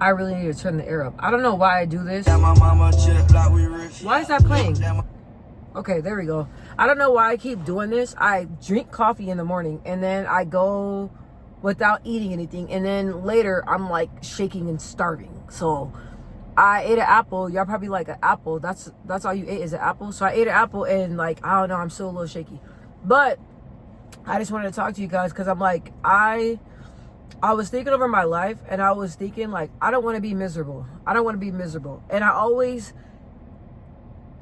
I really need to turn the air up. I don't know why I do this. Why is that playing? Okay, there we go. I don't know why I keep doing this. I drink coffee in the morning and then I go without eating anything. And then later I'm like shaking and starving. So I ate an apple. Y'all probably like an apple. That's all you ate is an apple. So I ate an apple and like, I don't know, I'm still a little shaky. But I just wanted to talk to you guys because I'm like, I was thinking over my life and I was thinking like, I don't want to be miserable. I don't want to be miserable. And I always,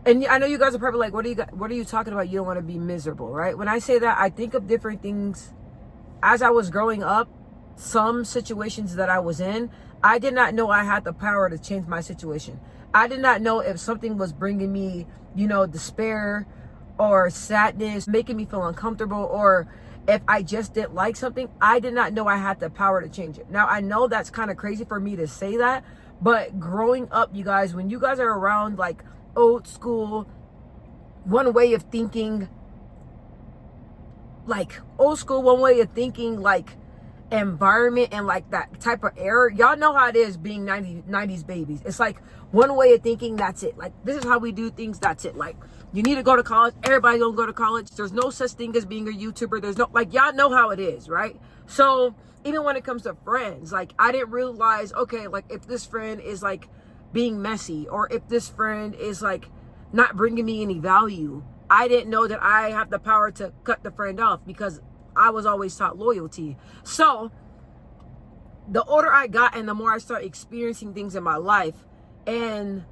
and I know you guys are probably like, what are you talking about? You don't want to be miserable, right? When I say that, I think of different things. As I was growing up, some situations that I was in, I did not know I had the power to change my situation. I did not know if something was bringing me, despair or sadness, making me feel uncomfortable, or if I just didn't like something. I did not know I had the power to change it. Now, I know that's kind of crazy for me to say that, but growing up, you guys, when you guys are around like old school, one way of thinking, like old school, one way of thinking, like environment and like that type of era, y'all know how it is being 90s babies. It's like one way of thinking, that's it. Like, this is how we do things, that's it. Like, you need to go to college, everybody gonna go to college. There's no such thing as being a YouTuber. There's no, like, y'all know how it is, right? So even when it comes to friends, like, I didn't realize, okay, like if this friend is like being messy, or if this friend is like not bringing me any value, I didn't know that I have the power to cut the friend off because I was always taught loyalty. So the older I got and the more I start experiencing things in my life, and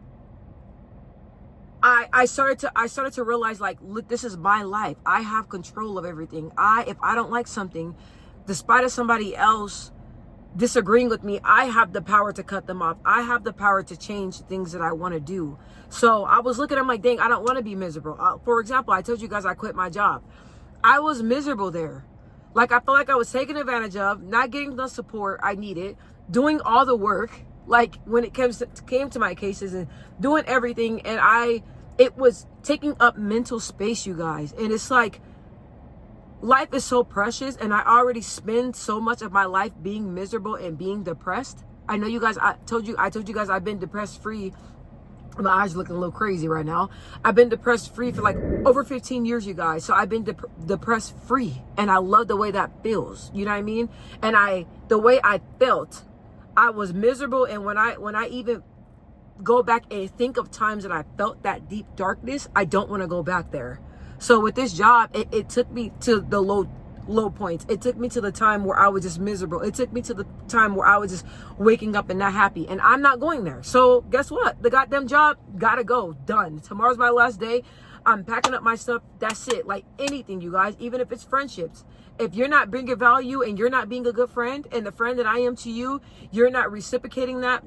I started to realize, like, look, this is my life. I have control of everything. If I don't like something, despite of somebody else disagreeing with me, I have the power to cut them off. I have the power to change things that I want to do. So I was looking at them like, dang, I don't want to be miserable. For example, I told you guys I quit my job. I was miserable there. Like, I felt like I was taken advantage of, not getting the support I needed, doing all the work, like when it came to my cases, and doing everything, and it was taking up mental space, you guys. And it's like, life is so precious, and I already spend so much of my life being miserable and being depressed. I know you guys, I told you guys I've been depressed free. My eyes are looking a little crazy right now. I've been depressed free for like over 15 years, you guys. So I've been depressed free, and I love the way that feels. You know what I mean? And the way I felt, I was miserable. And when I even go back and think of times that I felt that deep darkness, I don't want to go back there. So with this job, it took me to the low points. It took me to the time where I was just miserable. It took me to the time where I was just waking up and not happy. And I'm not going there. So guess what? The goddamn job gotta go. Done. Tomorrow's my last day. I'm packing up my stuff. That's it. Like anything, you guys, even if it's friendships. If you're not bringing value and you're not being a good friend, and the friend that I am to you, you're not reciprocating that,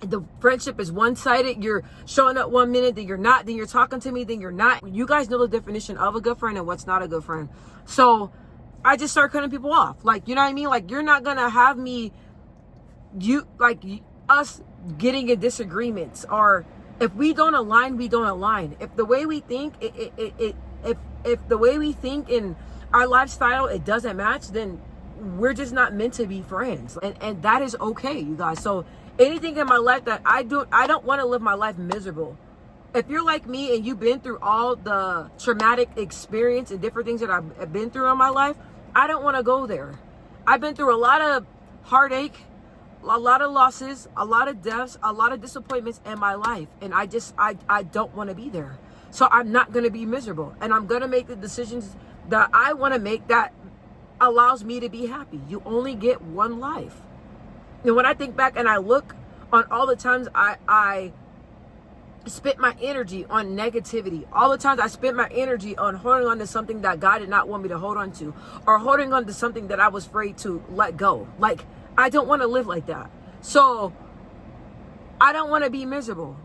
the friendship is one-sided. You're showing up one minute, then you're not, then you're talking to me, then you're not. You guys know the definition of a good friend and what's not a good friend. So I just start cutting people off. Like, you know what I mean? Like, you're not gonna have me, us getting in disagreements, or if we don't align, we don't align. If the way we think, if the way we think in our lifestyle, it doesn't match, then we're just not meant to be friends. And that is okay, you guys. So anything in my life that I don't want to live my life miserable. If you're like me and you've been through all the traumatic experience and different things that I've been through in my life, I don't want to go there. I've been through a lot of heartache, a lot of losses, a lot of deaths, a lot of disappointments in my life. And I don't want to be there. So I'm not going to be miserable. And I'm going to make the decisions that I want to make that allows me to be happy. You only get one life. And when I think back and I look on all the times I spent my energy on negativity, all the times I spent my energy on holding on to something that God did not want me to hold on to, or holding on to something that I was afraid to let go. Like, I don't want to live like that. So I don't want to be miserable.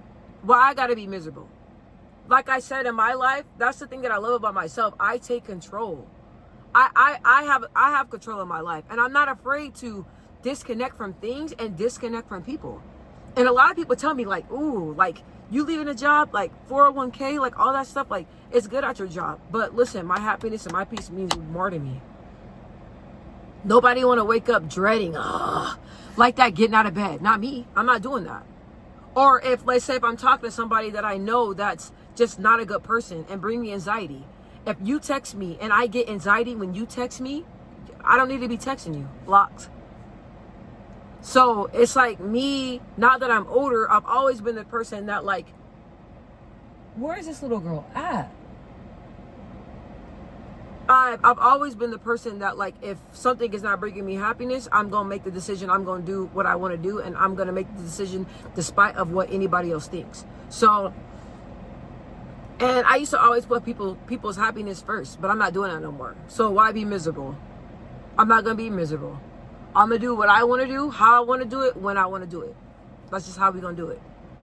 Well, I got to be miserable. Like I said, in my life, that's the thing that I love about myself. I take control. I have control of my life, and I'm not afraid to disconnect from things and disconnect from people. And a lot of people tell me, like, ooh, like, you leaving a job, like 401k, like all that stuff, like, it's good at your job. But listen, my happiness and my peace means more to me. Nobody want to wake up dreading, like that, getting out of bed. Not me. I'm not doing that. Or if, let's say, if I'm talking to somebody that I know that's just not a good person and bring me anxiety. If you text me and I get anxiety when you text me, I don't need to be texting you. Blocked. So it's like me, now that I'm older, I've always been the person that like, where is this little girl at? I've always been the person that like, if something is not bringing me happiness, I'm going to make the decision. I'm going to do what I want to do. And I'm going to make the decision despite of what anybody else thinks. So, and I used to always put people's happiness first, but I'm not doing that no more. So why be miserable? I'm not going to be miserable. I'm going to do what I want to do, how I want to do it, when I want to do it. That's just how we're going to do it.